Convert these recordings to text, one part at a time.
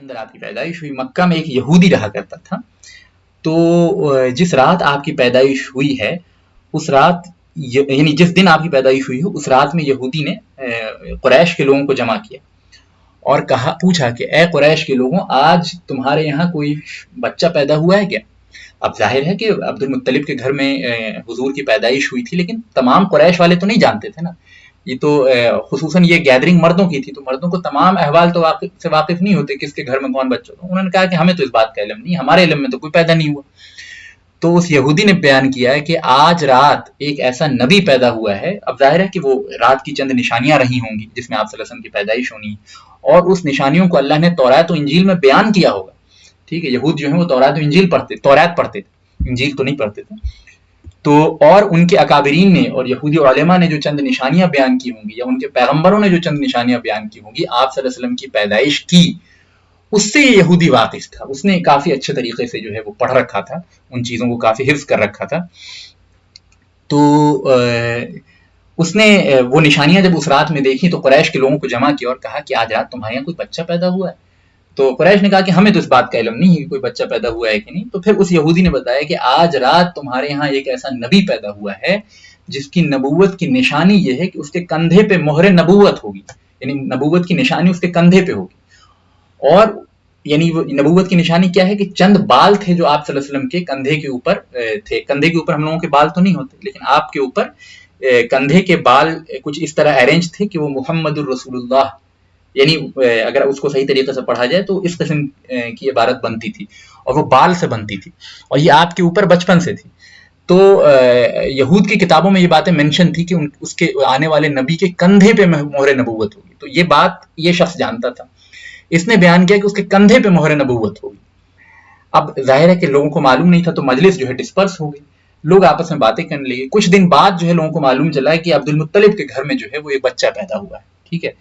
अंदर आपकी पैदाइश हुई। मक्का में एक यहूदी रहा करता था। तो जिस रात आपकी पैदाइश हुई है उस रात, यानी जिस दिन आपकी पैदाइश हुई है उस रात में यहूदी ने कुरैश के लोगों को जमा किया और पूछा कि ए कुरैश के लोगों, आज तुम्हारे यहाँ कोई बच्चा पैदा हुआ है क्या? अब जाहिर है कि अब्दुल मुत्तलिब के घर में हुजूर की पैदाइश हुई थी, लेकिन तमाम कुरैश वाले तो नहीं जानते थे ना। ये तो खुसूसन ये गैदरिंग मर्दों की थी, तो मर्दों को तमाम अहवाल तो वाकिफ नहीं होते किसके घर में कौन बच्चा होता। उन्होंने कहा कि हमें तो इस बात का इल्म नहीं, हमारे इल्म में तो कोई पैदा नहीं हुआ। तो उस यहूदी ने बयान किया है कि आज रात एक ऐसा नबी पैदा हुआ है। अब जाहिर है कि वो रात की चंद निशानियां रही होंगी जिसमें आप सल्लल्लाहु अलैहि वसल्लम की पैदाइश होनी, और उस निशानियों को अल्लाह ने तौरात और इंजील में बयान किया होगा। ठीक है, यहूद जो है वो तौरात पढ़ते थे, इंजील तो नहीं पढ़ते थे। तो और उनके अकाबरीन ने और यहूदी उलेमा ने जो चंद निशानियां बयान की होंगी, या उनके पैगंबरों ने जो चंद निशानियां बयान की होंगी आप सल्लल्लाहु अलैहि वसल्लम की पैदाइश की, उससे ये यहूदी वाकिफ था। उसने काफी अच्छे तरीके से जो है वो पढ़ रखा था, उन चीजों को काफी हिफ्ज कर रखा था। तो उसने वो निशानियां जब उस रात में देखी तो कुरैश के लोगों को जमा किया और कहा कि आज रात तुम्हारे यहाँ कोई बच्चा पैदा हुआ है। तो कुरैश ने कहा कि हमें तो इस बात का इल्म नहीं है कि कोई बच्चा पैदा हुआ है कि नहीं। तो फिर उस यहूदी ने बताया कि आज रात तुम्हारे यहाँ एक ऐसा नबी पैदा हुआ है जिसकी नबूवत की निशानी ये है कि उसके कंधे पे मोहरे नबूवत होगी, यानी नबूवत की निशानी उसके कंधे पे होगी। और यानी वो नबूवत की निशानी क्या है कि चंद बाल थे जो आप सल्लल्लाहु अलैहि वसल्लम के कंधे के ऊपर थे। कंधे के ऊपर हम लोगों के बाल तो नहीं होते, लेकिन आपके ऊपर कंधे के बाल कुछ इस तरह अरेंज थे कि वो मुहम्मदुर रसूलुल्लाह, यानी अगर उसको सही तरीके से पढ़ा जाए तो इस किस्म की इबारत बनती थी, और वो बाल से बनती थी, और ये आपके ऊपर बचपन से थी। तो यहूद की किताबों में ये बातें मेंशन थी कि उसके आने वाले नबी के कंधे पे मोहरे नबूवत होगी। तो ये बात ये शख्स जानता था, इसने बयान किया कि उसके कंधे पे मोहरे नबूवत होगी। अब जाहिर है कि लोगों को मालूम नहीं था, तो मजलिस जो है डिस्पर्स हो गई, लोग आपस में बातें करने लगे। कुछ दिन बाद जो है लोगों को मालूम चला है कि अब्दुल मुत्तलिब के घर में जो है वो एक बच्चा पैदा हुआ है। ठीक है,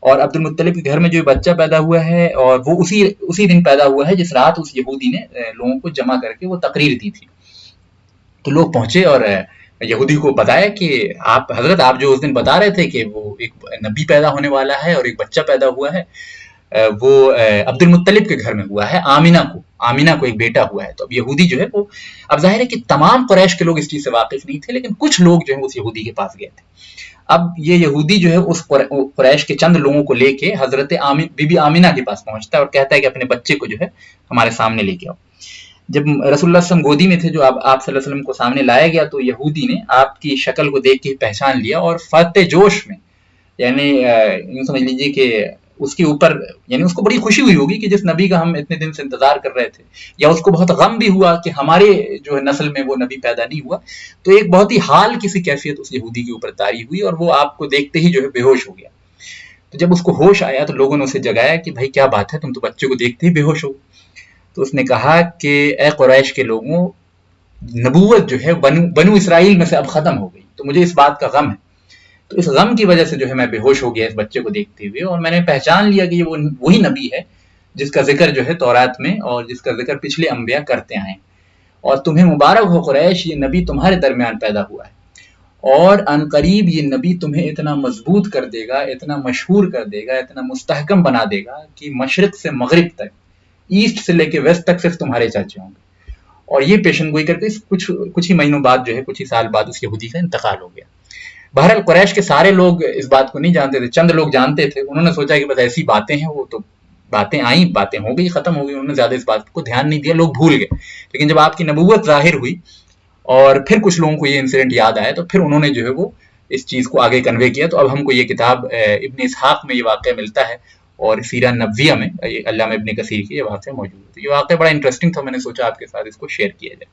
और अब्दुल मुत्तलिब के घर में जो बच्चा पैदा हुआ है और वो उसी दिन पैदा हुआ है जिस रात उस यहूदी ने लोगों को जमा करके वो तकरीर दी थी। तो लोग पहुंचे और यहूदी को बताया कि आप हजरत, आप जो उस दिन बता रहे थे कि वो एक नबी पैदा होने वाला है और एक बच्चा पैदा हुआ है, वो अब्दुल मुत्तलिब के घर में हुआ है। आमिना को एक बेटा हुआ है। तो अब यहूदी जो है वो, अब जाहिर है कि तमाम कुरैश के लोग इस चीज से वाकिफ नहीं थे, लेकिन कुछ लोग जो है उस यहूदी के पास गए थे। अब ये यहूदी जो है उस कुरैश के चंद लोगों को लेके हजरत बीबी आमिना के पास पहुंचता है और कहता है कि अपने बच्चे को जो है हमारे सामने लेके आओ। जब रसूलुल्लाह सल्लल्लाहु अलैहि वसल्लम गोदी में थे, जो आप सल्लल्लाहु अलैहि वसल्लम को सामने लाया गया, तो यहूदी ने आपकी शक्ल को देख के पहचान लिया और फते जोश में, यानी यूं समझ लीजिए कि उसके ऊपर, यानी उसको बड़ी खुशी हुई होगी कि जिस नबी का हम इतने दिन से इंतजार कर रहे थे, या उसको बहुत गम भी हुआ कि हमारे जो है नस्ल में वो नबी पैदा नहीं हुआ। तो एक बहुत ही हाल किसी कैफियत उस यहूदी के ऊपर तारी हुई और वो आपको देखते ही जो है बेहोश हो गया। तो जब उसको होश आया तो लोगों ने उसे जगाया कि भाई क्या बात है, तुम तो बच्चे को देखते ही बेहोश हो। तो उसने कहा कि ए कुरैश के लोगों, नबूवत जो है बनु इसराइल में से अब खत्म हो गई, तो मुझे इस बात का गम है। तो इस गम की वजह से जो है मैं बेहोश हो गया इस बच्चे को देखते हुए, और मैंने पहचान लिया कि ये वही नबी है जिसका जिक्र जो है तौरात में और जिसका जिक्र पिछले अंबिया करते आए। और तुम्हें मुबारक हो कुरैश, ये नबी तुम्हारे दरमियान पैदा हुआ है, और अनकरीब ये नबी तुम्हें इतना मजबूत कर देगा, इतना मशहूर कर देगा, इतना मुस्तहकम बना देगा कि मशरिक से मगरिब तक, ईस्ट से लेके वेस्ट तक सिर्फ तुम्हारे चर्चे होंगे। और ये पेशनगोई करके कुछ ही महीनों बाद जो है, कुछ ही साल बाद उस यहूदी का इंतकाल हो गया। बहरहाल कुरैश के सारे लोग इस बात को नहीं जानते थे, चंद लोग जानते थे। उन्होंने सोचा कि बस ऐसी बातें हैं, वो तो बातें आई, बातें हो गई, खत्म हो गई। उन्होंने ज्यादा इस बात को ध्यान नहीं दिया, लोग भूल गए। लेकिन जब आपकी नबूवत जाहिर हुई और फिर कुछ लोगों को ये इंसिडेंट याद आया, तो फिर उन्होंने जो है वो इस चीज को आगे कन्वे किया। तो अब हमको ये किताब इब्न इसहाक में ये वाक़या मिलता है, और सीरा नबविया में अल्लामा इब्न कसीर की ये वाक़या मौजूद है। ये वाक़या बड़ा इंटरेस्टिंग था, मैंने सोचा आपके साथ इसको शेयर किया जाए।